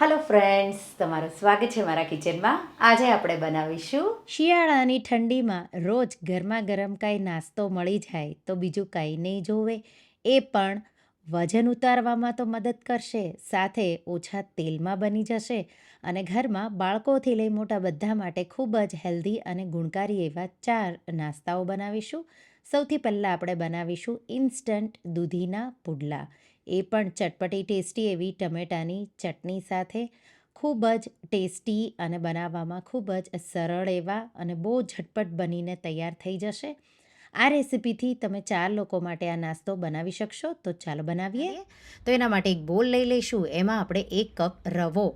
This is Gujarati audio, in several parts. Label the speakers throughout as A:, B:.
A: હેલો ફ્રેન્ડ્સ, તમારું સ્વાગત છે મારા કિચનમાં. આજે આપણે બનાવીશું શિયાળાની ઠંડીમાં રોજ ગરમા ગરમ કાંઈ નાસ્તો મળી જાય તો બીજું કાંઈ નહીં જોવે. એ પણ વજન ઉતારવામાં તો મદદ કરશે, સાથે ઓછા તેલમાં બની જશે અને ઘરમાં બાળકોથી લઈ મોટા બધા માટે ખૂબ જ હેલ્ધી અને ગુણકારી એવા 4 નાસ્તાઓ બનાવીશું. સૌથી પહેલાં આપણે બનાવીશું ઇન્સ્ટન્ટ દૂધીના પુડલા. એ પણ ચટપટી ટેસ્ટી એવી ટમેટાની ચટણી સાથે ખૂબ જ ટેસ્ટી અને બનાવવામાં ખૂબ જ સરળ એવા અને બહુ ઝટપટ બનીને તૈયાર થઈ જશે. આ રેસીપીથી તમે 4 લોકો માટે આ નાસ્તો બનાવી શકશો. તો ચાલો બનાવીએ. તો એના માટે એક બોલ લઈ લઈશું. એમાં આપણે 1 કપ રવો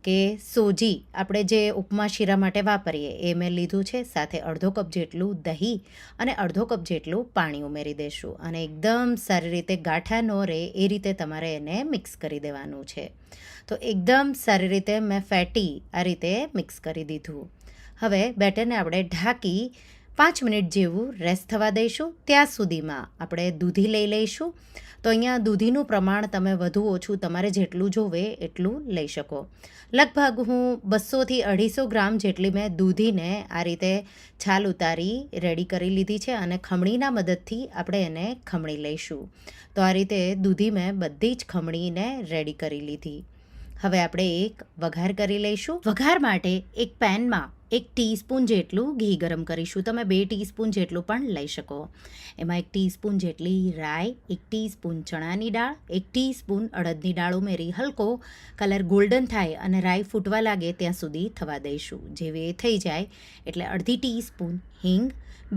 A: કે સોજી આપણે જે ઉપમા શીરા માટે વાપરીએ એ મેં લીધું છે. સાથે અડધો કપ જેટલું દહીં અને અડધો કપ જેટલું પાણી ઉમેરી દઈશું અને એકદમ સારી રીતે ગાંઠા ન રહે એ રીતે તમારે એને મિક્સ કરી દેવાનું છે. તો એકદમ સારી રીતે મેં ફેટી આ રીતે મિક્સ કરી દીધું. હવે બેટરને આપણે ઢાંકી 5 મિનિટ જેવું રેસ્ટ થવા દઈશું. ત્યાં સુધીમાં આપણે દૂધી લઈ લઈશું. તો અહીંયા દૂધીનું પ્રમાણ તમે વધુ ઓછું તમારે જેટલું જોવે એટલું લઈ શકો. લગભગ હું 200થી 250 ગ્રામ જેટલી મેં દૂધીને આ રીતે છાલ ઉતારી રેડી કરી લીધી છે અને ખમણીના મદદથી આપણે એને ખમણી લઈશું. તો આ રીતે દૂધી મેં બધી જ ખમણીને રેડી કરી લીધી. હવે આપણે એક વઘાર કરી લઈશું. વઘાર માટે એક પેનમાં 1 ટીસ્પૂન જેટલું ઘી ગરમ કરીશું. તમે 2 ટીસ્પૂન જેટલું પણ લઈ શકો. એમાં 1 ટીસ્પૂન જેટલી રાઈ, 1 ટીસ્પૂન ચણાની દાળ, 1 ટીસ્પૂન અડદની દાળ ઉમેરી હલકો કલર ગોલ્ડન થાય અને રાઈ ફૂટવા લાગે ત્યાં સુધી થવા દઈશું. જેવી એ થઈ જાય એટલે અડધી ટીસ્પૂન હિંગ,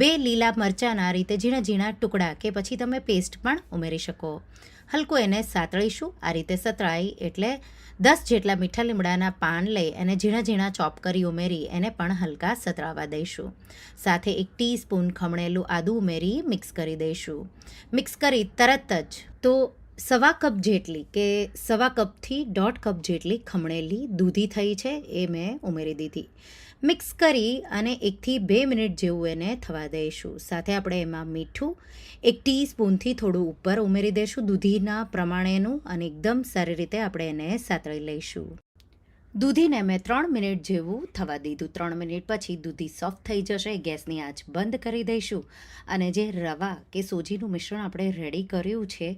A: 2 લીલા મરચાંના આ રીતે ઝીણા ઝીણા ટુકડા કે પછી તમે પેસ્ટ પણ ઉમેરી શકો. હલકો એને સાતળીશું. આ રીતે સતળાય એટલે 10 જેટલા મીઠા લીમડાના પાન લઈ અને ઝીણા ઝીણા ચોપ કરી ઉમેરી એને પણ હલકા સતળાવા દઈશું. સાથે 1 ટીસ્પૂન ખમણેલું આદું ઉમેરી મિક્સ કરી દઈશું. મિક્સ કરી તરત જ તો 1/4 કપ જેટલી કે 1/4 કપથી 1.5 કપ જેટલી ખમણેલી દૂધી થઈ છે એ મેં ઉમેરી દીધી. મિક્સ કરી અને 1થી 2 મિનિટ જેવું એને થવા દઈશું. સાથે આપણે એમાં મીઠું 1 ટીસ્પૂનથી થોડું ઉપર ઉમેરી દઈશું દૂધીના પ્રમાણેનું અને એકદમ સારી રીતે આપણે એને સાતળી લઈશું. દૂધીને મેં 3 મિનિટ જેવું થવા દીધું. 3 મિનિટ પછી દૂધી સોફ્ટ થઈ જશે. ગેસની આંચ બંધ કરી દઈશું અને જે રવા કે સોજીનું મિશ્રણ આપણે રેડી કર્યું છે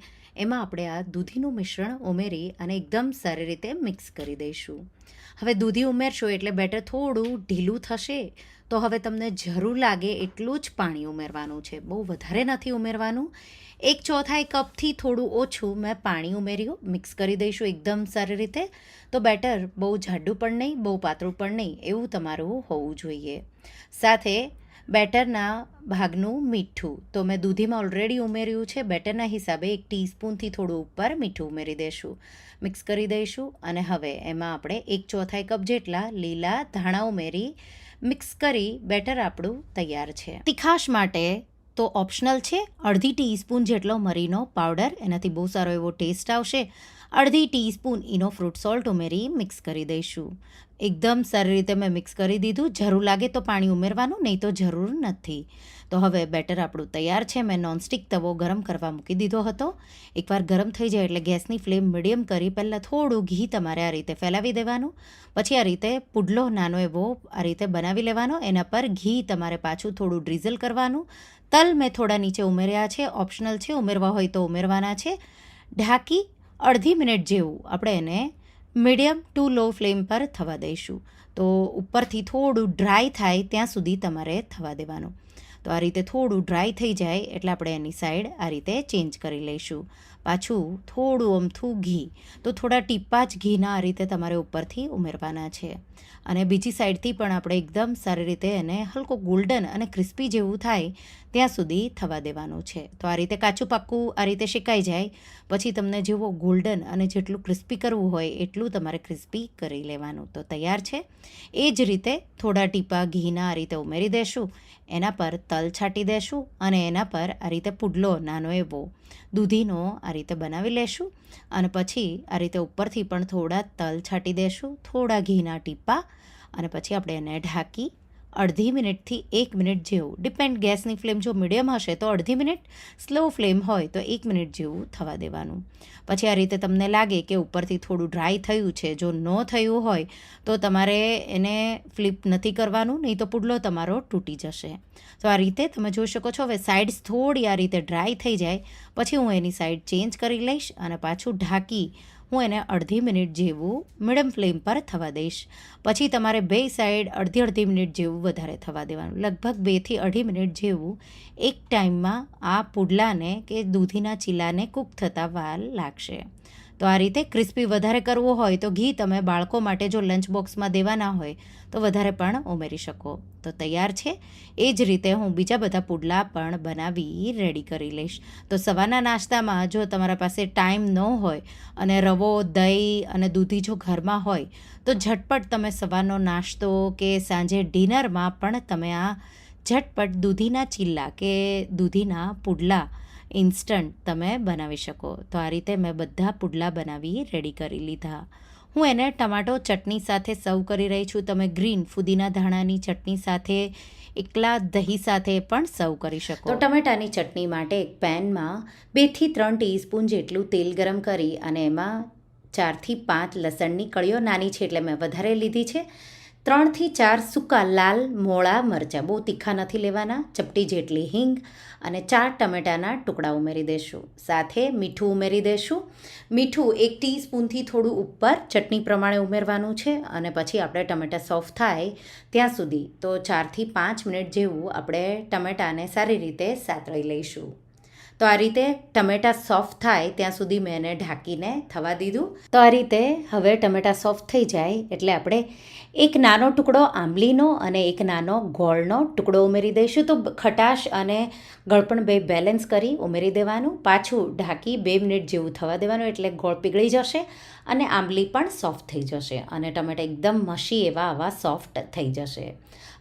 A: એમાં આપણે આ દૂધીનું મિશ્રણ ઉમેરી અને એકદમ સારી રીતે મિક્સ કરી દઈશું. હવે દૂધી ઉમેરશો એટલે બેટર થોડું ઢીલું થશે. તો હવે તમને જરૂર લાગે એટલું જ પાણી ઉમેરવાનું છે. બહુ વધારે નથી ઉમેરવાનું. 1/4 કપથી થોડું ઓછું મેં પાણી ઉમેર્યું. મિક્સ કરી દઈશું એકદમ સારી રીતે. તો બેટર બહુ જાડું પણ નહીં, બહુ પાતળું પણ નહીં, એવું તમારું હોવું જોઈએ. સાથે બેટરના ભાગનું મીઠું તો મેં દૂધીમાં ઓલરેડી ઉમેર્યું છે. બેટરના હિસાબે 1 ટીસ્પૂનથી થોડું ઉપર મીઠું ઉમેરી દઈશું. મિક્સ કરી દઈશું અને હવે એમાં આપણે 1/4 કપ જેટલા લીલા ધાણા ઉમેરી મિક્સ કરી બેટર આપણું તૈયાર છે. તીખાશ માટે તો ઓપ્શનલ છે. અડધી ટીસ્પૂન જેટલો મરીનો પાવડર, એનાથી બહુ સારો એવો ટેસ્ટ આવશે. અડધી ટીસ્પૂન ઇનો ફ્રૂટ સોલ્ટ ઉમેરી મિક્સ કરી દઈશું. એકદમ સારી રીતે મેં મિક્સ કરી દીધું. જરૂર લાગે તો પાણી ઉમેરવાનું, નહીં તો જરૂર નથી. તો હવે બેટર આપણું તૈયાર છે. મેં નોનસ્ટિક તવો ગરમ કરવા મૂકી દીધો હતો. એકવાર ગરમ થઈ જાય એટલે ગેસની ફ્લેમ મીડિયમ કરી પહેલાં થોડું ઘી તમારે આ રીતે ફેલાવી દેવાનું. પછી આ રીતે પુડલો નાનો એવો આ રીતે બનાવી લેવાનો. એના પર ઘી તમારે પાછું થોડું ડ્રીઝલ કરવાનું. તલ મેં થોડા નીચે ઉમેર્યા છે, ઓપ્શનલ છે, ઉમેરવા હોય તો ઉમેરવાના છે. ઢાંકી અડધી મિનિટ જેવું આપણે એને મીડિયમ ટુ લો ફ્લેમ પર થવા દઈશું. તો ઉપરથી થોડું ડ્રાય થાય ત્યાં સુધી તમારે થવા દેવાનું. તો આ રીતે થોડું ડ્રાય થઈ જાય એટલે આપણે એની સાઈડ આ રીતે ચેન્જ કરી લઈશું. પાછું થોડું અમથું ઘી, તો થોડા ટીપા જ ઘીના આ રીતે તમારે ઉપરથી ઉમેરવાના છે. અને બીજી સાઈડથી પણ આપણે એકદમ સારી રીતે એને હલકો ગોલ્ડન અને ક્રિસ્પી જેવું થાય ત્યાં સુધી થવા દેવાનું છે. તો આ રીતે કાચું પાક્કું આ રીતે શેકાઈ જાય પછી તમને જેવો ગોલ્ડન અને જેટલું ક્રિસ્પી કરવું હોય એટલું તમારે ક્રિસ્પી કરી લેવાનું. તો તૈયાર છે. એ જ રીતે થોડા ટીપા ઘીના આ રીતે ઉમેરી દેશું. એના પર તલ છાંટી દેશું અને એના પર આ રીતે પુડલો નાનો એવો દૂધીનો આ રીતે બનાવી લેશું અને પછી આ રીતે ઉપરથી પણ થોડા તલ છાંટી દેશું, થોડા ઘીના ટીપા, અને પછી આપણે એને ઢાંકી અડધી મિનિટથી 1 મિનિટ જેવું, ડિપેન્ડ, ગેસની ફ્લેમ જો મીડિયમ હશે તો અડધી મિનિટ, સ્લો ફ્લેમ હોય તો 1 મિનિટ જેવું થવા દેવાનું. પછી આ રીતે તમને લાગે કે ઉપરથી થોડું ડ્રાય થયું છે, જો ન થયું હોય તો તમારે એને ફ્લિપ નથી કરવાનું, નહીં તો પુડલો તમારો તૂટી જશે. તો આ રીતે તમે જોઈ શકો છો. હવે સાઇડ્સ થોડી આ રીતે ડ્રાય થઈ જાય પછી હું એની સાઈડ ચેન્જ કરી લઈશ અને પાછું ઢાંકી હું એને અડધી મિનિટ જેવું મીડિયમ ફ્લેમ પર થવા દઈશ. પછી તમારે બે સાઈડ અડધી મિનિટ જેવું વધારે થવા દેવાનું, લગભગ 2 થી 2.5 મિનિટ જેવું એક ટાઈમમાં આ પુડલાને કે દૂધીના ચીલાને કૂક થતાં વાર લાગશે. તો આ રીતે ક્રિસ્પી વધારે કરવું હોય તો ઘી તમે બાળકો માટે જો લંચ બોક્સમાં દેવાના હોય તો વધારે પણ ઉમેરી શકો. તો તૈયાર છે. એ જ રીતે હું બીજા બધા પુડલા પણ બનાવી રેડી કરી લઈશ. તો સવારના નાસ્તામાં જો તમારા પાસે ટાઈમ ન હોય અને રવો, દહીં અને દૂધી જો ઘરમાં હોય તો ઝટપટ તમે સવારનો નાસ્તો કે સાંજે ડિનરમાં પણ તમે આ ઝટપટ દૂધીના ચીલા કે દૂધીના પુડલા ઇન્સ્ટન્ટ તમે બનાવી શકો. તો આ રીતે મેં બધા પુડલા બનાવી રેડી કરી લીધા. હું એને ટમાટો ચટણી સાથે સર્વ કરી રહી છું. તમે ગ્રીન ફુદીના ધાણાની ચટણી સાથે, એકલા દહીં સાથે પણ સર્વ કરી શકો. તો ટમેટાની ચટણી માટે એક પેનમાં 2 થી 3 ટીસ્પૂન જેટલું તેલ ગરમ કરી અને એમાં 4 થી 5 લસણની કળીઓ, નાની છે એટલે મેં વધારે લીધી છે, 3 થી 4 સૂકા લાલ મોળા મરચાં, બહુ તીખા નથી લેવાના, ચપટી જેટલી હિંગ અને 4 ટમેટાના ટુકડા ઉમેરી દઈશું. સાથે મીઠું ઉમેરી દઈશું. મીઠું 1 ટીસ્પૂનથી થોડું ઉપર ચટણી પ્રમાણે ઉમેરવાનું છે અને પછી આપણે ટમેટાં સોફ્ટ થાય ત્યાં સુધી, તો 4 થી 5 મિનિટ જેવું આપણે ટમેટાને સારી રીતે સાતળી લઈશું. તો આ રીતે ટમેટાં સોફ્ટ થાય ત્યાં સુધી મેં એને ઢાંકીને થવા દીધું. તો આ રીતે હવે ટમેટાં સોફ્ટ થઈ જાય એટલે આપણે એક નાનો ટુકડો આંબલીનો અને એક નાનો ગોળનો ટુકડો ઉમેરી દઈશું. તો ખટાશ અને ગળપણ બે બેલેન્સ કરી ઉમેરી દેવાનું. પાછું ઢાંકી 2 મિનિટ જેવું થવા દેવાનું એટલે ગોળ પીગળી જશે અને આંબલી પણ સોફ્ટ થઈ જશે અને ટમેટાં એકદમ મસી આવા સોફ્ટ થઈ જશે.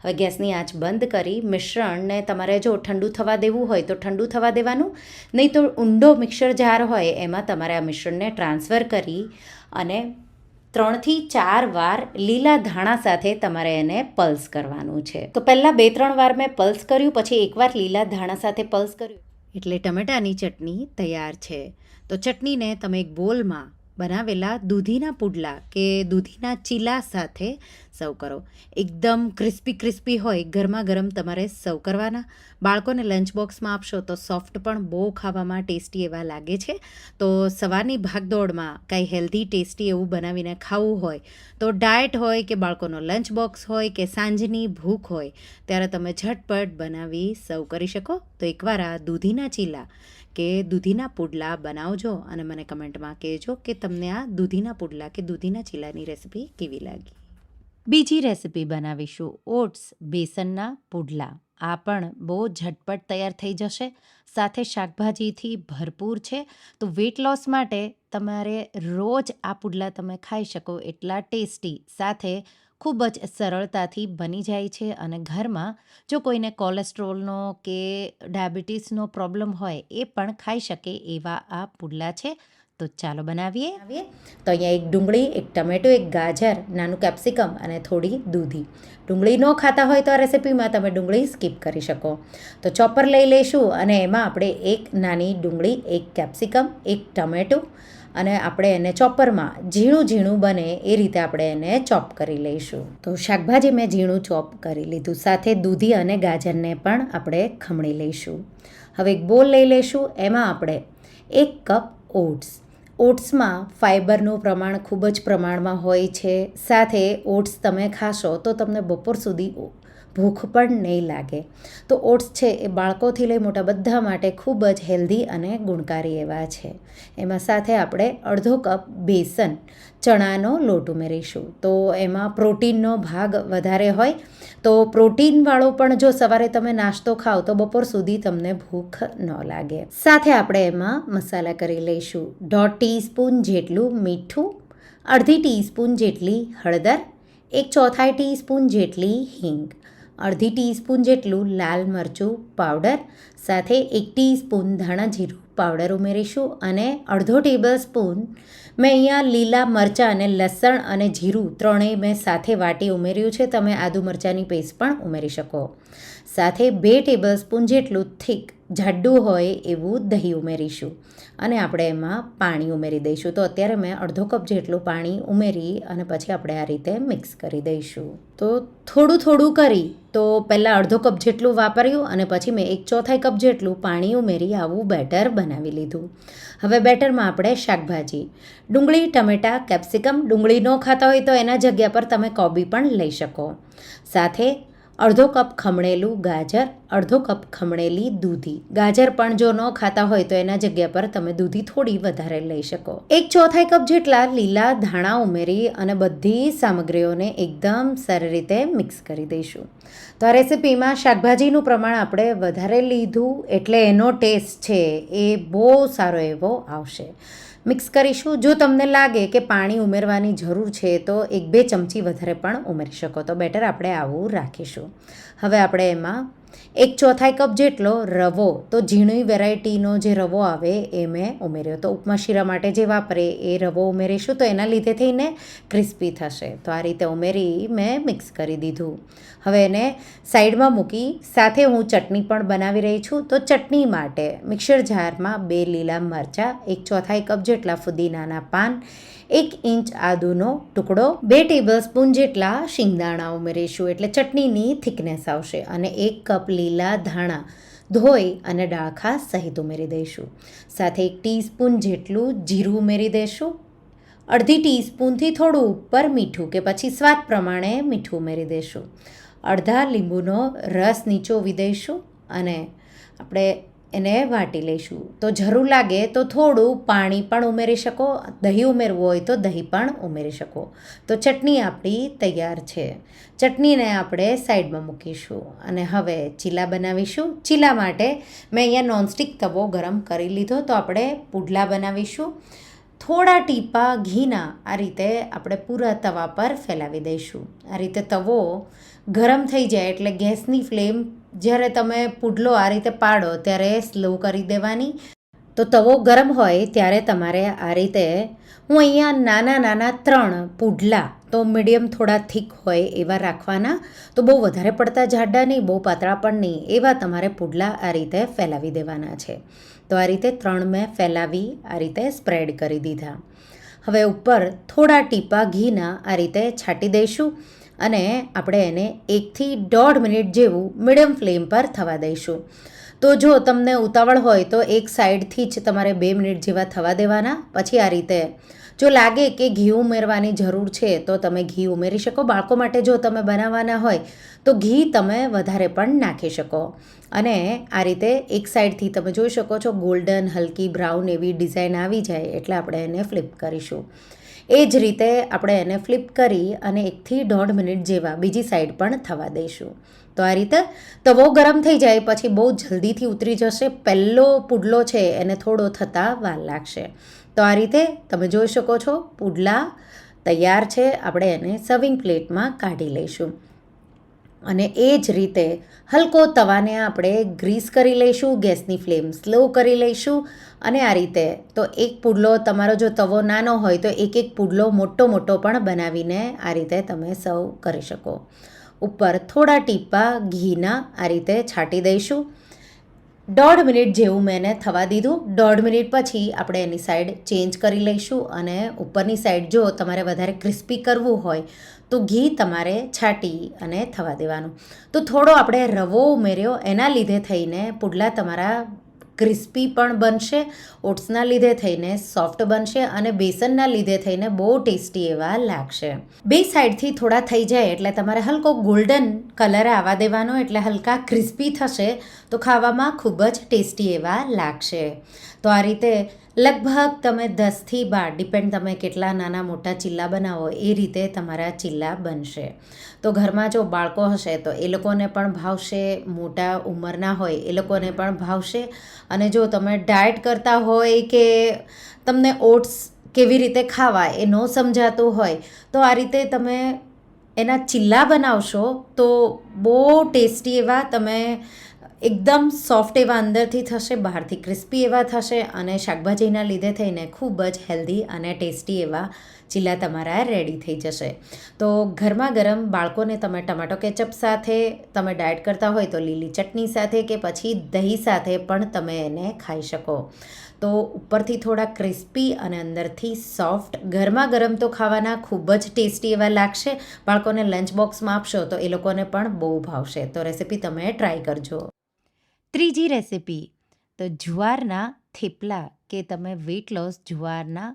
A: હવે ગેસની આંચ બંધ કરી મિશ્રણને તમારે જો ઠંડુ થવા દેવું હોય તો ઠંડુ થવા દેવાનું, નહીં તો ઊંડો મિક્સર જાર હોય એમાં તમારે આ મિશ્રણને ટ્રાન્સફર કરી અને 3 થી 4 વાર લીલા ધાણા સાથે તમારે એને પલ્સ કરવાનું છે. તો પહેલાં 2-3 વાર મેં પલ્સ કર્યું, પછી એકવાર લીલા ધાણા સાથે પલ્સ કર્યું એટલે ટમેટાની ચટણી તૈયાર છે. તો ચટણીને તમે એક બોલમાં બનાવેલા દૂધીના પુડલા કે દૂધીના ચીલા સાથે સર્વ કરો. એકદમ ક્રિસ્પી હોય, ગરમા ગરમ તમારે સર્વ કરવાના. બાળકોને લંચ બોક્સમાં આપશો તો સોફ્ટ પણ બહુ ખાવામાં ટેસ્ટી એવા લાગે છે. તો સવારની ભાગદોડમાં કાંઈ હેલ્ધી ટેસ્ટી એવું બનાવીને ખાવું હોય તો ડાયટ હોય કે બાળકોનો લંચ બોક્સ હોય કે સાંજની ભૂખ હોય ત્યારે તમે ઝટપટ બનાવી સર્વ કરી શકો. તો એકવાર આ દૂધીના ચીલા કે દૂધીના પુડલા બનાવજો અને મને કમેન્ટમાં કહેજો કે તમને આ દૂધીના પુડલા કે દૂધીના ચીલાની રેસીપી કેવી લાગી. બીજી રેસીપી બનાવીશું ઓટ્સ બેસનના પુડલા. આ પણ બહુ ઝટપટ તૈયાર થઈ જશે, સાથે શાકભાજીથી ભરપૂર છે. તો વેટ લોસ માટે તમારે રોજ આ પુડલા તમે ખાઈ શકો એટલા ટેસ્ટી, સાથે ખૂબ જ સરળતાથી બની જાય છે અને ઘરમાં જો કોઈને કોલેસ્ટ્રોલનો કે ડાયાબિટીસનો પ્રોબ્લેમ હોય એ પણ ખાઈ શકે એવા આ પુડલા છે. તો ચાલો બનાવીએ. તો અહીંયા એક ડુંગળી, એક ટમેટું, એક ગાજર, નાનું કેપ્સિકમ અને થોડી દૂધી. ડુંગળી ન ખાતા હોય તો આ રેસીપીમાં તમે ડુંગળી સ્કીપ કરી શકો. તો ચોપર લઈ લઈશું અને એમાં આપણે એક નાની ડુંગળી, એક કેપ્સિકમ, એક ટમેટું અને આપણે એને ચોપરમાં ઝીણું બને એ રીતે આપણે એને ચોપ કરી લઈશું. તો શાકભાજી મેં ઝીણું ચોપ કરી લીધું, સાથે દૂધી અને ગાજરને પણ આપણે ખમણી લઈશું. હવે એક બોલ લઈ લઈશું, એમાં આપણે 1 કપ ઓટ્સ. ઓટ્સમાં ફાઇબરનું પ્રમાણ ખૂબ જ પ્રમાણમાં હોય છે. સાથે ઓટ્સ તમે ખાશો તો તમને બપોર સુધી ભૂખ પણ નહીં લાગે. તો ઓટ્સ છે એ બાળકોથી લઈ મોટા બધા માટે ખૂબ જ હેલ્ધી અને ગુણકારી એવા છે. એમાં સાથે આપણે અડધો કપ બેસન ચણાનો લોટ ઉમેરીશું. તો એમાં પ્રોટીનનો ભાગ વધારે હોય, તો પ્રોટીનવાળો પણ જો સવારે તમે નાસ્તો ખાઓ તો બપોર સુધી તમને ભૂખ ન લાગે. સાથે આપણે એમાં મસાલા કરી લઈશું. 1/2 ટીસ્પૂન જેટલું મીઠું, 1/2 ટીસ્પૂન જેટલી હળદર, 1/4 ટીસ્પૂન જેટલી હિંગ, 1/2 ટીસ્પૂન જેટલું લાલ મરચું પાવડર, સાથે 1 ટીસ્પૂન ધાણા જીરું પાવડર ઉમેરીશું અને 1/2 ટેબલ સ્પૂન મેં અહીંયા લીલા મરચાં અને લસણ અને જીરું ત્રણેય મેં સાથે વાટી ઉમેર્યું છે. તમે આદુ મરચાંની પેસ્ટ પણ ઉમેરી શકો. સાથે 2 ટેબલસ્પૂન જેટલું થીક જાડું હોય એવું દહીં ઉમેરીશું અને આપણે એમાં પાણી ઉમેરી દઈશું. તો અત્યારે મેં અડધો કપ જેટલું પાણી ઉમેરી અને પછી આપણે આ રીતે મિક્સ કરી દઈશું. તો થોડું થોડું કરી તો પહેલાં અડધો કપ જેટલું વાપર્યું અને પછી મેં 1/4 કપ જેટલું પાણી ઉમેરી આવું બેટર બનાવી લીધું. હવે બેટરમાં આપણે શાકભાજી ડુંગળી, ટમેટાં, કેપ્સિકમ, ડુંગળી ન ખાતા હોય તો એના જગ્યા પર તમે કોબી પણ લઈ શકો. સાથે અડધો કપ ખમણેલું ગાજર, અડધો કપ ખમણેલી દૂધી. ગાજર પણ જો ન ખાતા હોય તો એના જગ્યા પર તમે દૂધી થોડી વધારે લઈ શકો. 1/4 કપ જેટલા લીલા ધાણા ઉમેરી અને બધી સામગ્રીઓને એકદમ સારી રીતે મિક્સ કરી દઈશું. તો આ રેસીપીમાં શાકભાજીનું પ્રમાણ આપણે વધારે લીધું એટલે એનો ટેસ્ટ છે એ બહુ સારો એવો આવશે. મિક્સ કરીશું. જો તમને લાગે કે પાણી ઉમેરવાની જરૂર છે તો 1-2 ચમચી વધારે પણ ઉમેરી શકો. તો બેટર આપણે આવું રાખીશું. હવે આપણે એમાં 1/4 કપ જેટલો રવો, તો ઝીણી વેરાયટીનો જે રવો આવે એ મેં ઉમેર્યો. તો ઉપમા શીરા માટે જે વાપરે એ રવો ઉમેરીશું તો એના લીધે થઈને ક્રિસ્પી થશે. તો આ રીતે ઉમેરી મેં મિક્સ કરી દીધું. હવે એને સાઈડમાં મૂકી સાથે હું ચટણી પણ બનાવી રહી છું. તો ચટણી માટે મિક્સર જારમાં 2 લીલા મરચાં, 1/4 કપ જેટલા ફુદીનાના પાન, 1 ઇંચ આદુનો ટુકડો, 2 ટેબલસ્પૂન જેટલા શિંગદાણા ઉમેરીશું એટલે ચટણીની થિકનેસ આવશે અને 1 કપ લીલા ધાણા ધોઈ અને ડાળખા સહિત ઉમેરી દઈશું. સાથે 1 ટીસ્પૂન જેટલું જીરું ઉમેરી દઈશું. અડધી ટીસ્પૂનથી થોડું ઉપર મીઠું કે પછી સ્વાદ પ્રમાણે મીઠું ઉમેરી દઈશું. અડધા લીંબુનો રસ નીચોવી દઈશું અને આપણે એને વાટી લઈશું. તો જરૂર લાગે તો થોડું પાણી પણ ઉમેરી શકો. દહીં ઉમેરવું હોય તો દહીં પણ ઉમેરી શકો. તો ચટણી આપણી તૈયાર છે. ચટણીને આપણે સાઈડમાં મૂકીશું અને હવે ચીલા બનાવીશું. ચીલા માટે મેં અહીંયા નોનસ્ટિક તવો ગરમ કરી લીધો. તો આપણે પુડલા બનાવીશું. થોડા ટીપા ઘીના આ રીતે આપણે પૂરા તવા પર ફેલાવી દઈશું. આ રીતે તવો ગરમ થઈ જાય એટલે ગેસની ફ્લેમ જ્યારે તમે પુડલો આ રીતે પાડો ત્યારે સ્લો કરી દેવાની. તો તવો ગરમ હોય ત્યારે તમારે આ રીતે, હું અહીંયા નાના 3 પુડલા, તો મીડિયમ થોડા થીક હોય એવા રાખવાના. તો બહુ વધારે પડતા જાડા નહીં, બહુ પાતળા પણ નહીં, એવા તમારે પુડલા આ રીતે ફેલાવી દેવાના છે. તો આ રીતે 3 મેં ફેલાવી આ રીતે સ્પ્રેડ કરી દીધા. હવે ઉપર થોડા ટીપા ઘીના આ રીતે છાંટી દઈશું અને આપણે એને 1 થી 1.5 મિનિટ જેવું મીડિયમ ફ્લેમ પર થવા દઈશું. તો જો તમને ઉતાવળ હોય તો એક સાઈડથી જ તમારે 2 મિનિટ જેવા થવા દેવાના. પછી આ રીતે જો લાગે કે ઘી ઉમેરવાની જરૂર છે તો તમે ઘી ઉમેરી શકો. બાળકો માટે જો તમે બનાવવાના હોય તો ઘી તમે વધારે પણ નાખી શકો. અને આ રીતે એક સાઈડથી તમે જોઈ શકો છો ગોલ્ડન હલકી બ્રાઉન એવી ડિઝાઇન આવી જાય એટલે આપણે એને ફ્લિપ કરીશું. એ જ રીતે આપણે એને ફ્લિપ કરી અને 1 થી 1.5 મિનિટ જેવા બીજી સાઈડ પણ થવા દઈશું. તો આ રીતે તવો ગરમ થઈ જાય પછી બહુ જલ્દીથી ઉતરી જશે. પહેલો પુડલો છે એને થોડો થતાં વાર લાગશે. તો આ રીતે તમે જોઈ શકો છો પુડલા તૈયાર છે. આપણે એને સર્વિંગ પ્લેટમાં કાઢી લઈશું અને એ જ રીતે હલકો તવાને આપણે ગ્રીસ કરી લઈશું. ગેસની ફ્લેમ સ્લો કરી લઈશું અને આ રીતે તો એક પુડલો તમારો જો તવો નાનો હોય તો એક પુડલો મોટો પણ બનાવીને આ રીતે તમે સર્વ કરી શકો. ઉપર થોડા ટીપા ઘીના આ રીતે છાંટી દઈશું. 1.5 મિનિટ જેવું મેં એને થવા દીધું. 1.5 મિનિટ પછી આપણે એની સાઈડ ચેન્જ કરી લઈશું અને ઉપરની સાઈડ જો તમારે વધારે ક્રિસ્પી કરવું હોય તો ઘી તમારે છાંટી અને થવા દેવાનું. તો થોડો આપણે રવો ઉમેર્યો એના લીધે થઈને પુડલા તમારા ક્રિસ્પી પણ બનશે, ઓટ્સના લીધે થઈને સોફ્ટ બનશે અને બેસનના લીધે થઈને બહુ ટેસ્ટી એવા લાગશે. 2 સાઈડથી થોડા થઈ જાય એટલે તમારે હલકો ગોલ્ડન કલર આવવા દેવાનો એટલે હલકા ક્રિસ્પી થશે તો ખાવામાં ખૂબ જ ટેસ્ટી એવા લાગશે. તો આ રીતે લગભગ તમે 10 થી 12 ડિપેન્ડ તમે કેટલા નાના મોટા ચીલા બનાવો એ રીતે તમારા ચીલા બનશે. તો ઘરમાં જો બાળકો હશે તો એ લોકોને પણ ભાવશે, મોટા ઉંમરના હોય એ લોકોને પણ ભાવશે. અને જો તમે ડાયટ કરતા હોય કે તમને ઓટ્સ કેવી રીતે ખાવા એ ન સમજાતું હોય તો આ રીતે તમે એના ચીલા બનાવશો તો બહુ ટેસ્ટી એવા તમે એકદમ સોફ્ટ એવા અંદરથી થશે, બહારથી ક્રિસ્પી એવા થશે અને શાકભાજીના લીધે થઈને ખૂબ જ હેલ્ધી અને ટેસ્ટી એવા ચીલા તમારા રેડી થઈ જશે. તો ગરમા ગરમ બાળકોને તમે ટમાટો કેચઅપ સાથે, તમે ડાયટ કરતા હોય તો લીલી ચટણી સાથે કે પછી દહીં સાથે પણ તમે એને ખાઈ શકો. તો ઉપરથી થોડા ક્રિસ્પી અને અંદરથી સોફ્ટ, ગરમા ગરમ તો ખાવાના ખૂબ જ ટેસ્ટી એવા લાગશે. બાળકોને લંચ બોક્સમાં આપશો તો એ લોકોને પણ બહુ ભાવશે. તો રેસીપી તમે ટ્રાય કરજો. ત્રીજી રેસીપી, તો જુવારના થેપલા કે તમે વેઇટ લોસ જુવારના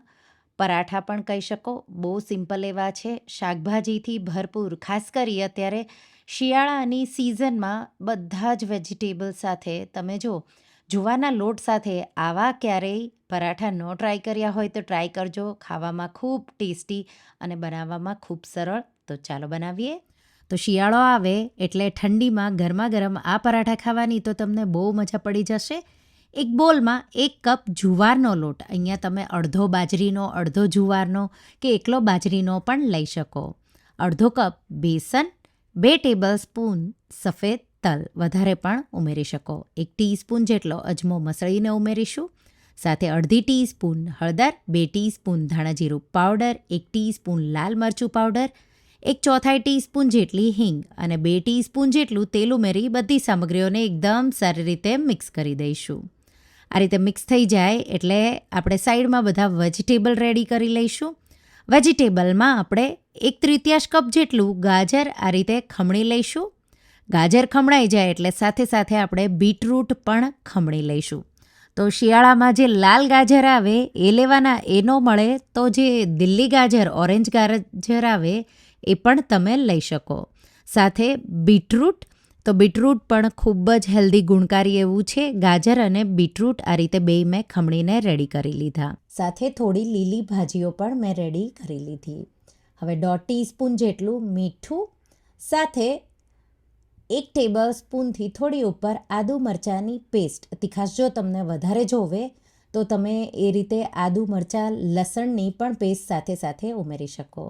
A: પરાઠા પણ કહી શકો. બહુ સિમ્પલ એવા છે, શાકભાજીથી ભરપૂર. ખાસ કરી અત્યારે શિયાળાની સિઝનમાં બધા જ વેજીટેબલ સાથે તમે જો જુવારના લોટ સાથે આવા ક્યારેય પરાઠા ન ટ્રાય કર્યા હોય તો ટ્રાય કરજો. ખાવામાં ખૂબ ટેસ્ટી અને બનાવવામાં ખૂબ સરળ. તો ચાલો બનાવીએ. તો શિયાળો આવે એટલે ઠંડીમાં ગરમા ગરમ આ પરાઠા ખાવાની તો તમને બહુ મજા પડી જશે. એક બોલમાં 1 કપ જુવારનો લોટ, અહીંયા તમે અડધો બાજરીનો, અડધો જુવારનો કે એકલો બાજરીનો પણ લઈ શકો. અડધો કપ બેસન, 2 ટેબલ સ્પૂન સફેદ તલ વધારે પણ ઉમેરી શકો. 1 ટીસ્પૂન જેટલો અજમો મસળીને ઉમેરીશું. સાથે અડધી ટીસ્પૂન હળદર, 2 ટીસ્પૂન ધાણા જીરું પાવડર, 1 ટીસ્પૂન લાલ મરચું પાવડર, 1/4 ટીસ્પૂન જેટલી હિંગ અને 2 ટીસ્પૂન જેટલું તેલ ઉમેરી બધી સામગ્રીઓને એકદમ સારી રીતે મિક્સ કરી દઈશું. આ રીતે મિક્સ થઈ જાય એટલે આપણે સાઈડમાં બધા વેજીટેબલ રેડી કરી લઈશું. વેજીટેબલમાં આપણે 1/3 કપ જેટલું ગાજર આ રીતે ખમણી લઈશું. ગાજર ખમણાઈ જાય એટલે સાથે સાથે આપણે બીટરૂટ પણ ખમણી લઈશું. તો શિયાળામાં જે લાલ ગાજર આવે એ લેવાના, એ ન મળે તો જે દિલ્હી ગાજર, ઓરેન્જ ગાજર આવે એ પણ તમે લઈ શકો. સાથે બીટરૂટ, તો બીટરૂટ પણ ખૂબ જ હેલ્ધી ગુણકારી એવું છે. ગાજર અને બીટરૂટ આ રીતે બે મેં ખમણીને રેડી કરી લીધા. સાથે થોડી લીલી ભાજીઓ પણ મેં રેડી કરી લીધી. હવે 1/2 ટીસ્પૂન જેટલું મીઠું, સાથે 1 ટેબલ સ્પૂનથી થોડી ઉપર આદુ મરચાંની પેસ્ટ. તીખાશ જો તમને વધારે જોવે તો તમે એ રીતે આદુ મરચાં લસણની પણ પેસ્ટ સાથે સાથે ઉમેરી શકો.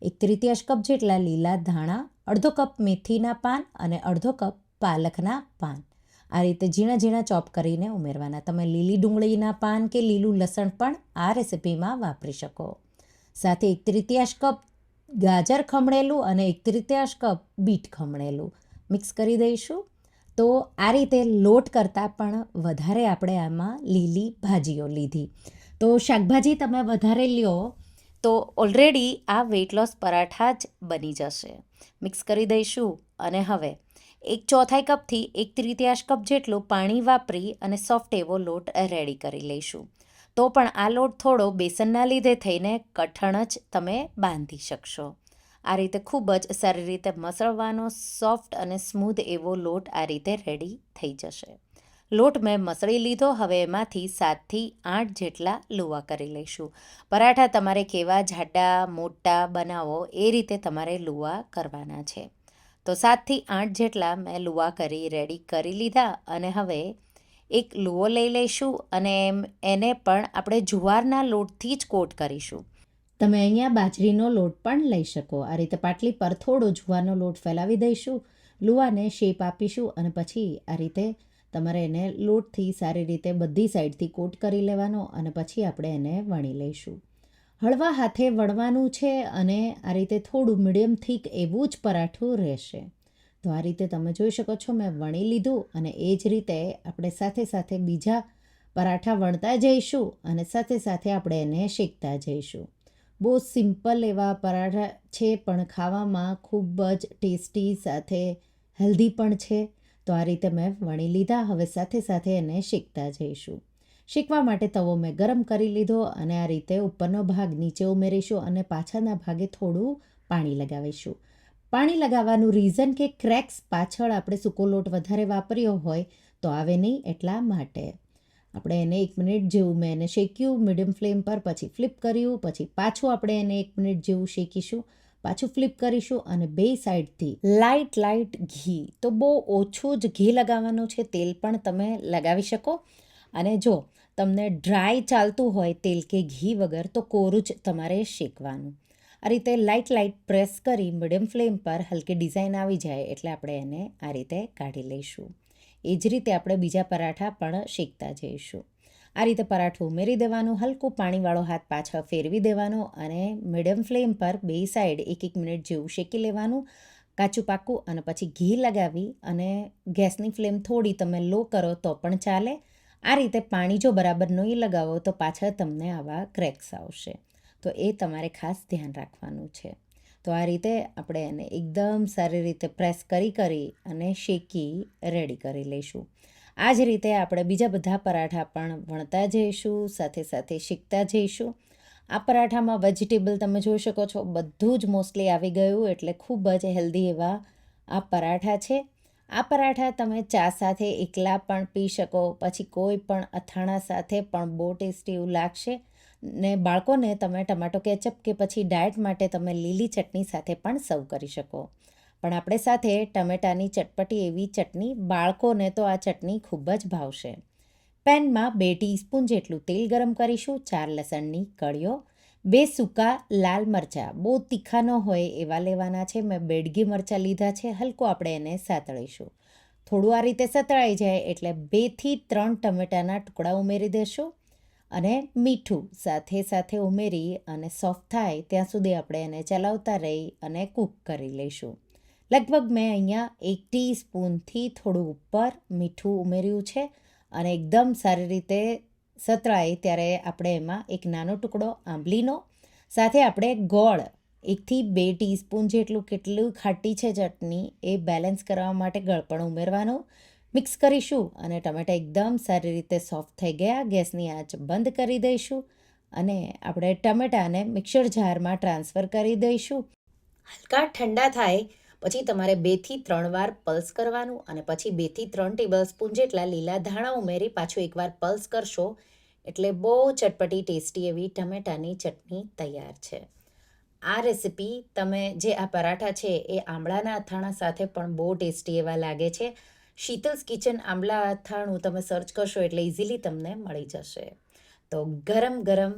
A: 1/3 કપ જેટલા લીલા ધાણા, અડધો કપ મેથીના પાન અને અડધો કપ પાલકના પાન આ રીતે ઝીણા ઝીણા ચોપ કરીને ઉમેરવાના. તમે લીલી ડુંગળીના પાન કે લીલું લસણ પણ આ રેસીપીમાં વાપરી શકો. સાથે 1/3 કપ ગાજર ખમણેલું અને 1/3 કપ બીટ ખમણેલું મિક્સ કરી દઈશું. તો આ રીતે લોટ કરતાં પણ વધારે આપણે આમાં લીલી ભાજીઓ લીધી. તો શાકભાજી તમે વધારે લ્યો તો ઓલરેડી આ વેઇટ લોસ પરાઠા જ બની જશે. મિક્સ કરી દઈશું અને હવે 1/4 કપથી 1/3 કપ જેટલું પાણી વાપરી અને સોફ્ટ એવો લોટ રેડી કરી લઈશું. તો પણ આ લોટ થોડો બેસનના લીધે થઈને કઠણ જ તમે બાંધી શકશો. આ રીતે ખૂબ જ સારી રીતે મસળવાનો, સોફ્ટ અને સ્મૂધ એવો લોટ આ રીતે રેડી થઈ જશે. લોટ મેં મસળી લીધો. હવે એમાંથી 7થી 8 જેટલા લુવા કરી લઈશું. પરાઠા તમારે કેવા જાડા મોટા બનાવો એ રીતે તમારે લુવા કરવાના છે. તો 7થી 8 જેટલા મેં લુવા કરી રેડી કરી લીધા. અને હવે એક લુવો લઈ લઈશું અને એને પણ આપણે જુવારના લોટથી જ કોટ કરીશું. તમે અહીંયા બાજરીનો લોટ પણ લઈ શકો. આ રીતે પાટલી પર થોડો જુવારનો લોટ ફેલાવી દઈશું. લુવાને શેપ આપીશું અને પછી આ રીતે તમારે એને લોટથી સારી રીતે બધી સાઈડથી કોટ કરી લેવાનો અને પછી આપણે એને વણી લઈશું. હળવા હાથે વણવાનું છે અને આ રીતે થોડું મીડિયમ થીક એવું જ પરાઠું રહેશે. તો આ રીતે તમે જોઈ શકો છો મેં વણી લીધું અને એ જ રીતે આપણે સાથે સાથે બીજા પરાઠા વણતા જઈશું અને સાથે સાથે આપણે એને શેકતા જઈશું. બહુ સિમ્પલ એવા પરાઠા છે પણ ખાવામાં ખૂબ જ ટેસ્ટી, સાથે હેલ્ધી પણ છે. તો આ રીતે મેં વણી લીધા. હવે સાથે સાથે એને શેકતા જઈશું. શેકવા માટે તવો મેં ગરમ કરી લીધો અને આ રીતે ઉપરનો ભાગ નીચે ઉમેરીશું અને પાછળના ભાગે થોડું પાણી લગાવીશું. પાણી લગાવવાનું રીઝન કે ક્રેક્સ પાછળ આપણે સૂકો લોટ વધારે વાપર્યો હોય તો આવે નહીં, એટલા માટે. આપણે એને 1 મિનિટ જેવું મેં એને શેક્યું મીડિયમ ફ્લેમ પર, પછી ફ્લિપ કર્યું, પછી પાછું આપણે એને 1 મિનિટ જેવું શેકીશું, પાછું ફ્લિપ કરીશું અને બે સાઈડથી લાઇટ ઘી, તો બહુ ઓછું જ ઘી લગાવવાનું છે, તેલ પણ તમે લગાવી શકો. અને જો તમને ડ્રાય ચાલતું હોય તેલ કે ઘી વગર તો કોરું જ તમારે શેકવાનું. આ રીતે લાઇટ પ્રેસ કરી મીડિયમ ફ્લેમ પર હલકી ડિઝાઇન આવી જાય એટલે આપણે એને આ રીતે કાઢી લઈશું. એ જ રીતે આપણે બીજા પરાઠા પણ શેકતા જઈશું. આ રીતે પરાઠું ઉમેરી દેવાનું, હલકું પાણીવાળો હાથ પાછળ ફેરવી દેવાનો અને મીડિયમ ફ્લેમ પર બે સાઈડ 1-1 મિનિટ જેવું શેકી લેવાનું, કાચું પાકું. અને પછી ઘી લગાવી અને ગેસની ફ્લેમ થોડી તમે લો કરો તો પણ ચાલે. આ રીતે પાણી જો બરાબર નહીં લગાવો તો પાછળ તમને આવા ક્રેક્સ આવશે, તો એ તમારે ખાસ ધ્યાન રાખવાનું છે. તો આ રીતે આપણે એને એકદમ સારી રીતે પ્રેસ કરી અને શેકી રેડી કરી લઈશું. આ જ રીતે આપણે બીજા બધા પરાઠા પણ વણતા જઈશું, સાથે સાથે શીખતા જઈશું. આ પરાઠામાં વેજીટેબલ તમે જોઈ શકો છો બધું જ મોસ્ટલી આવી ગયું, એટલે ખૂબ જ હેલ્ધી એવા આ પરાઠા છે. આ પરાઠા તમે ચા સાથે એકલા પણ પી શકો, પછી કોઈ પણ અથાણા સાથે પણ બહુ ટેસ્ટી એવું લાગશે. ને બાળકોને તમે ટમાટો કેચઅપ કે પછી ડાયટ માટે તમે લીલી ચટણી સાથે પણ સર્વ કરી શકો. પણ આપણે સાથે ટમેટાની ચટપટી એવી ચટણી, બાળકોને તો આ ચટણી ખૂબ જ ભાવશે. પેનમાં 2 ટીસ્પૂન જેટલું તેલ ગરમ કરીશું, 4 લસણની કળીઓ, 2 સૂકા લાલ મરચાં, બહુ તીખા ન હોય એવા લેવાના છે. મેં બેડગી મરચાં લીધા છે. હલકું આપણે એને સાતળીશું. થોડું આ રીતે સતળાઈ જાય એટલે 2 થી 3 ટમેટાના ટુકડા ઉમેરી દેશું અને મીઠું સાથે સાથે ઉમેરી અને સોફ્ટ થાય ત્યાં સુધી આપણે એને ચલાવતા રહી અને કૂક કરી લઈશું. લગભગ મેં અહીંયા 1 ટીસ્પૂનથી થોડું ઉપર મીઠું ઉમેર્યું છે અને એકદમ સારી રીતે સતળાય ત્યારે આપણે એમાં એક નાનો ટુકડો આંબલીનો, સાથે આપણે ગોળ 1 થી 2 ટીસ્પૂન જેટલું, કેટલું ખાટી છે ચટણી એ બેલેન્સ કરવા માટે ગળપણ ઉમેરવાનું, મિક્સ કરીશું. અને ટમેટા એકદમ સારી રીતે સોફ્ટ થઈ ગયા, ગેસની આંચ બંધ કરી દઈશું અને આપણે ટમેટાને મિક્સર જારમાં ટ્રાન્સફર કરી દઈશું. હલકા ઠંડા થાય પછી તમારે 2 થી 3 વાર પલ્સ કરવાનું અને પછી 2 થી 3 ટેબલસ્પૂન જેટલા લીલા ધાણા ઉમેરી પાછું એકવાર પલ્સ કરશો એટલે બહુ ચટપટી ટેસ્ટી એવી ટમેટાની ચટણી તૈયાર છે. આ રેસીપી તમે જે આ પરાઠા છે એ આંબળાના અથાણા સાથે પણ બહુ ટેસ્ટી એવા લાગે છે. શીતલ્સ કિચન આંબળા અથાણું તમે સર્ચ કરશો એટલે ઇઝીલી તમને મળી જશે. તો ગરમ ગરમ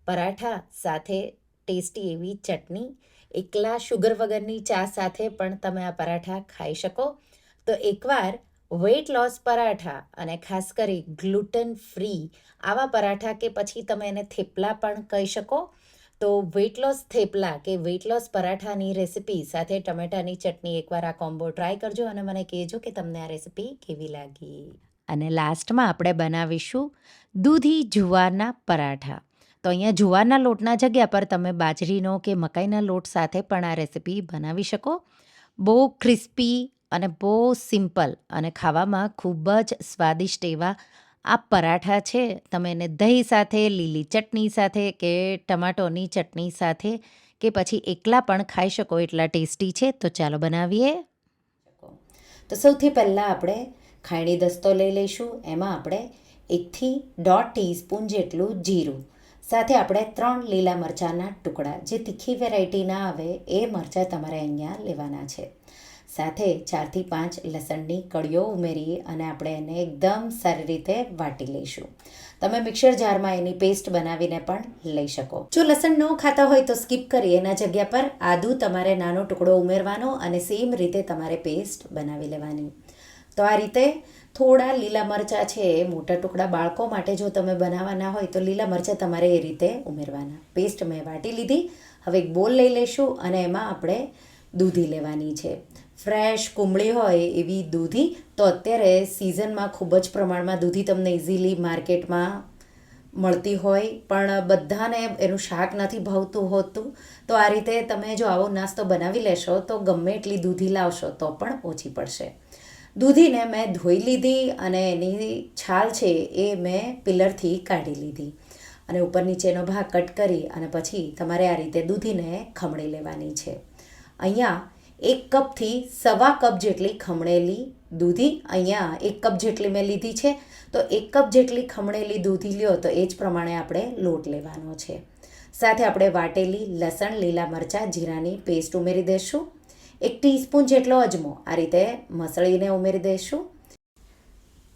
A: પરાઠા સાથે ટેસ્ટી એવી ચટણી, એકલા શુગર વગરની ચા સાથે પણ તમે આ પરાઠા ખાઈ શકો. તો એકવાર વેઇટ લોસ પરાઠા અને ખાસ કરી ગ્લુટન ફ્રી આવા પરાઠા કે પછી તમે એને થેપલા પણ કહી શકો, તો વેઇટ લોસ થેપલા કે વેઇટ લોસ પરાઠાની રેસીપી સાથે ટમેટાની ચટણી એકવાર આ કોમ્બો ટ્રાય કરજો અને મને કહેજો કે તમને આ રેસીપી કેવી લાગી. અને લાસ્ટમાં આપણે બનાવીશું દૂધી જુવારના પરાઠા. તો અહીંયા જુવારના લોટના જગ્યા પર તમે બાજરીનો કે મકાઈના લોટ સાથે પણ આ રેસીપી બનાવી શકો. બહુ ક્રિસ્પી અને બહુ સિમ્પલ અને ખાવામાં ખૂબ જ સ્વાદિષ્ટ એવા આ પરાઠા છે. તમે એને દહીં સાથે, લીલી ચટણી સાથે કે ટમાટોની ચટણી સાથે કે પછી એકલા પણ ખાઈ શકો એટલા ટેસ્ટી છે. તો ચાલો બનાવીએ. તો સૌથી પહેલાં આપણે ખાયણી દસ્તો લઈ લઈશું. એમાં આપણે 1 થી 1.5 ટીસ્પૂન જેટલું જીરું, સાથે આપણે 3 લીલા મરચાંના ટુકડા, જે તીખી વેરાયટીના આવે એ મરચાં તમારે અહીંયા લેવાના છે. સાથે 4 થી 5 લસણની કળીઓ ઉમેરી અને આપણે એને એકદમ સારી રીતે વાટી લઈશું. તમે મિક્સર જારમાં એની પેસ્ટ બનાવીને પણ લઈ શકો. જો લસણ ન ખાતા હોય તો સ્કીપ કરી એના જગ્યા પર આદું તમારે નાનો ટુકડો ઉમેરવાનો અને સેમ રીતે તમારે પેસ્ટ બનાવી લેવાની. તો આ રીતે થોડા લીલા મરચાં છે, મોટા ટુકડા બાળકો માટે જો તમે બનાવવાના હોય તો લીલા મરચાં તમારે એ રીતે ઉમેરવાના. પેસ્ટ મેં વાટી લીધી. હવે એક બોલ લઈ લઈશું અને એમાં આપણે દૂધી લેવાની છે. ફ્રેશ કુમળી હોય એવી દૂધી. તો અત્યારે સિઝનમાં ખૂબ જ પ્રમાણમાં દૂધી તમને ઇઝીલી માર્કેટમાં મળતી હોય, પણ બધાને એનું શાક નથી ભાવતું હોતું. તો આ રીતે તમે જો આવો નાસ્તો બનાવી લેશો તો ગમે એટલી દૂધી લાવશો તો પણ ઓછી પડશે. દૂધીને મેં ધોઈ લીધી અને એની છાલ છે એ મેં પિલરથી કાઢી લીધી અને ઉપર નીચેનો ભાગ કટ કરી અને પછી તમારે આ રીતે દૂધીને ખમણી લેવાની છે. અહીંયા 1 કપથી 1.25 કપ જેટલી ખમણેલી દૂધી, અહીંયા 1 કપ જેટલી મેં લીધી છે. તો 1 કપ જેટલી ખમણેલી દૂધી લ્યો તો એ જ પ્રમાણે આપણે લોટ લેવાનો છે. સાથે આપણે વાટેલી લસણ, લીલા મરચાં, જીરાની પેસ્ટ ઉમેરી દઈશું. 1 ટીસ્પૂન જેટલો અજમો આ રીતે મસળીને ઉમેરી દઈશું.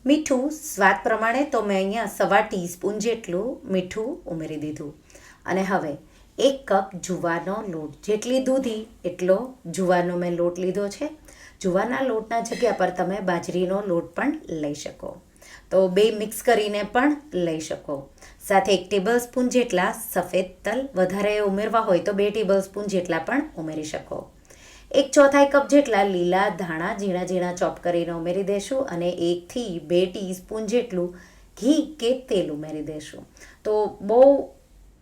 A: મીઠું સ્વાદ પ્રમાણે, તો મેં અહીંયા 1.25 ટીસ્પૂન જેટલું મીઠું ઉમેરી દીધું. અને હવે 1 કપ જુવારનો લોટ, જેટલી દૂધી એટલો જુવારનો મેં લોટ લીધો છે. જુવારના લોટના જગ્યા પર તમે બાજરીનો લોટ પણ લઈ શકો. તો બે મિક્સ કરીને પણ લઈ શકો. સાથે 1 ટેબલસ્પૂન જેટલા સફેદ તલ, વધારે ઉમેરવા હોય તો 2 ટેબલસ્પૂન જેટલા પણ ઉમેરી શકો. 1/4 કપ જેટલા લીલા ધાણા ઝીણા ઝીણા ચોપ કરીને ઉમેરી દેશું અને 1 થી 2 ટીસ્પૂન જેટલું ઘી કે તેલ ઉમેરી દેશું. તો બહુ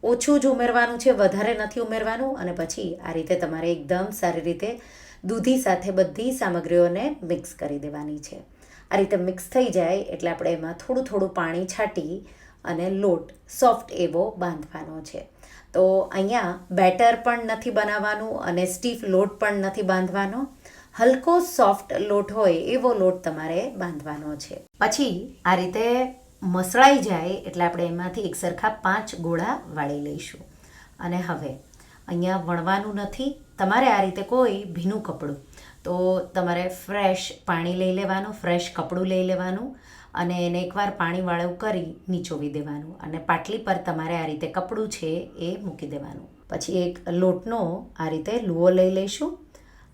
A: ઓછું જ ઉમેરવાનું છે, વધારે નથી ઉમેરવાનું. અને પછી આ રીતે તમારે એકદમ સારી રીતે દૂધી સાથે બધી સામગ્રીઓને મિક્સ કરી દેવાની છે. આ રીતે મિક્સ થઈ જાય એટલે આપણે એમાં થોડું થોડું પાણી છાંટી અને લોટ સોફ્ટ એવો બાંધવાનો છે. તો અહીંયા બેટર પણ નથી બનાવવાનું અને સ્ટીફ લોટ પણ નથી બાંધવાનો. હલકો સોફ્ટ લોટ હોય એવો લોટ તમારે બાંધવાનો છે. પછી આ રીતે મસળાઈ જાય એટલે આપણે એમાંથી એકસરખા 5 ગોળા વાળી લઈશું. અને હવે અહીંયા વણવાનું નથી. તમારે આ રીતે કોઈ ભીનું કપડું, તો તમારે ફ્રેશ પાણી લઈ લેવાનું, ફ્રેશ કપડું લઈ લેવાનું અને એને એકવાર પાણીવાળું કરી નીચોવી દેવાનું અને પાટલી પર તમારે આ રીતે કપડું છે એ મૂકી દેવાનું. પછી એક લોટનો આ રીતે લુઓ લઈ લઈશું.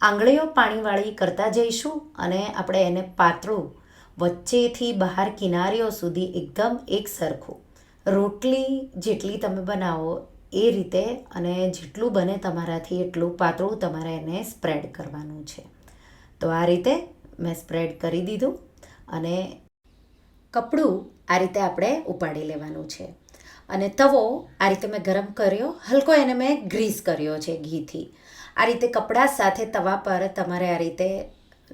A: આંગળીઓ પાણીવાળી કરતા જઈશું અને આપણે એને પાતળું વચ્ચેથી બહાર કિનારીઓ સુધી એકદમ એક સરખું રોટલી જેટલી તમે બનાવો એ રીતે અને જેટલું બને તમારાથી એટલું પાતળું તમારે એને સ્પ્રેડ કરવાનું છે. તો આ રીતે મેં સ્પ્રેડ કરી દીધું અને કપડું આ રીતે આપણે ઉપાડી લેવાનું છે. અને તવો આ રીતે મેં ગરમ કર્યો, હલકો એને મેં ગ્રીસ કર્યો છે ઘીથી. આ રીતે કપડા સાથે તવા પર તમારે આ રીતે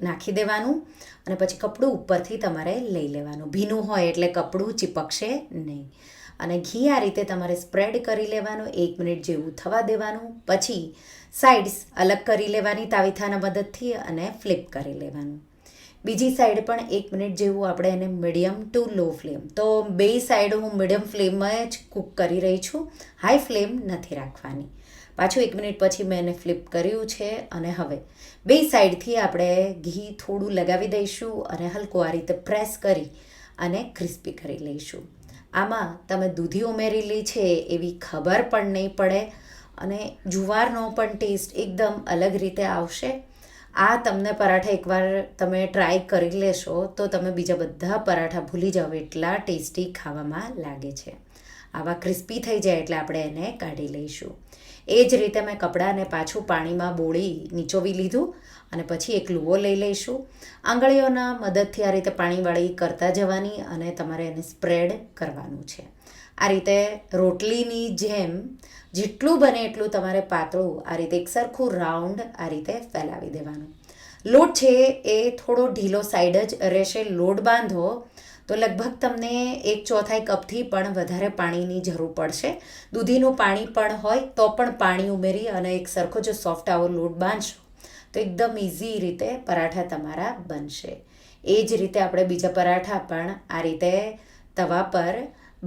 A: નાખી દેવાનું અને પછી કપડું ઉપરથી તમારે લઈ લેવાનું. ભીનું હોય એટલે કપડું ચીપકશે નહીં. અને ઘી આ રીતે તમારે સ્પ્રેડ કરી લેવાનું, 1 મિનિટ જેવું થવા દેવાનું. પછી સાઇડ્સ અલગ કરી લેવાની તાવીથાના મદદથી અને ફ્લિપ કરી લેવાનું. બીજી સાઈડ પણ 1 મિનિટ જેવું આપણે એને મીડિયમ ટુ લો ફ્લેમ, તો બે સાઈડ હું મીડિયમ ફ્લેમમાં જ કૂક કરી રહી છું, હાઈ ફ્લેમ નથી રાખવાની. પાછું 1 મિનિટ પછી મેં એને ફ્લિપ કર્યું છે અને હવે બે સાઈડથી આપણે ઘી થોડું લગાવી દઈશું અને હલકો આ રીતે પ્રેસ કરી અને ક્રિસ્પી કરી લઈશું. આમાં તમે દૂધી ઉમેરેલી છે એવી ખબર પણ નહીં પડે અને જુવારનો પણ ટેસ્ટ એકદમ અલગ રીતે આવશે. આ તમને પરાઠા એકવાર તમે ટ્રાય કરી લેશો તો તમે બીજા બધા પરાઠા ભૂલી જાઓ એટલા ટેસ્ટી ખાવામાં લાગે છે. આવા ક્રિસ્પી થઈ જાય એટલે આપણે એને કાઢી લઈશું. એ જ રીતે મેં કપડાને પાછું પાણીમાં બોળી નીચોવી લીધું અને પછી એક લુઓ લઈ લઈશું. આંગળીઓના મદદથી આ રીતે પાણીવાળી કરતા જવાની અને તમારે એને સ્પ્રેડ કરવાનું છે. આ રીતે રોટલીની જેમ જેટલું બને એટલું તમારે પાતળું આ રીતે એક સરખું રાઉન્ડ આ રીતે ફેલાવી દેવાનું. લોટ છે એ થોડો ઢીલો સાઈડ જ રહેશે. લોટ બાંધો તો લગભગ તમને 1/4 કપથી પણ વધારે પાણીની જરૂર પડશે. દૂધીનું પાણી પણ હોય તો પણ પાણી ઉમેરી અને એક સરખો જો સોફ્ટ આવો લોટ બાંધશો તો એકદમ ઇઝી રીતે પરાઠા તમારા બનશે. એ જ રીતે આપણે બીજા પરાઠા પણ આ રીતે તવા પર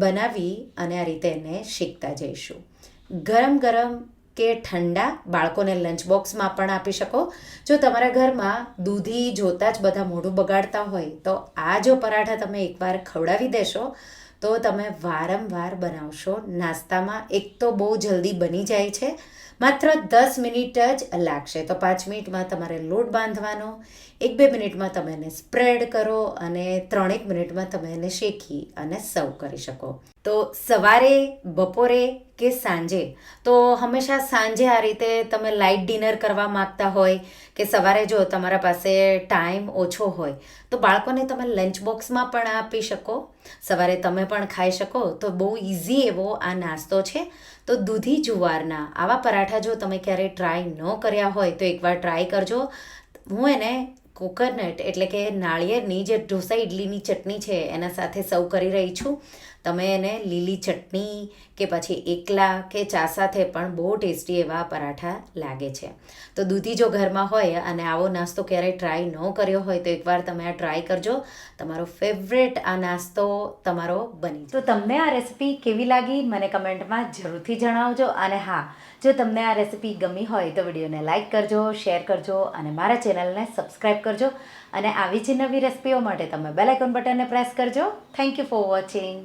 A: બનાવી અને આ રીતે એને શેકતા જઈશું. ગરમ ગરમ કે ઠંડા બાળકોને લંચ બોક્સમાં પણ આપી શકો. જો તમારા ઘરમાં દૂધી જોતાં જ બધા મોઢું બગાડતા હોય તો આ જો પરાઠા તમે એકવાર ખવડાવી દેશો તો તમે વારંવાર બનાવશો. નાસ્તામાં એક તો બહુ જલ્દી બની જાય છે, માત્ર 10 મિનિટ જ લાગશે. તો 5 મિનિટમાં તમારે લોટ બાંધવાનો, 1-2 મિનિટમાં તમે એને સ્પ્રેડ કરો અને 3-1 મિનિટમાં તમે એને શેકી અને સર્વ કરી શકો. તો સવારે, બપોરે કે સાંજે, તો હંમેશા સાંજે આ રીતે તમે લાઇટ ડિનર કરવા માગતા હોય કે સવારે જો તમારા પાસે ટાઈમ ઓછો હોય તો બાળકોને તમે લંચ બોક્સમાં પણ આપી શકો. સવારે તમે પણ ખાઈ શકો. તો બહુ ઇઝી એવો આ નાસ્તો છે. તો દૂધી જુવારના આવા પરાઠા જો તમે ક્યારેય ટ્રાય ન કર્યા હોય તો એકવાર ટ્રાય કરજો. હું એને કોકોનટ એટલે કે નાળિયેરની જે ઢોસા ઇડલીની ચટણી છે એના સાથે સર્વ કરી રહી છું. તમે એને લીલી ચટણી કે પછી એકલા કે ચા સાથે પણ બહુ ટેસ્ટી એવા પરાઠા લાગે છે. તો દૂધી જો ઘરમાં હોય અને આવો નાસ્તો ક્યારેય ટ્રાય ન કર્યો હોય તો એકવાર તમે આ ટ્રાય કરજો. તમારો ફેવરેટ આ નાસ્તો તમારો બની. તો તમને આ રેસિપી કેવી લાગી મને કમેન્ટમાં જરૂરથી જણાવજો. અને હા, જો તમને આ રેસિપી ગમી હોય તો વિડીયોને લાઇક કરજો, શેર કરજો અને મારા ચેનલને સબસ્ક્રાઈબ કરજો. અને આવી જ નવી રેસિપીઓ માટે તમે બેલ આઇકોન બટનને પ્રેસ કરજો. Thank you for watching.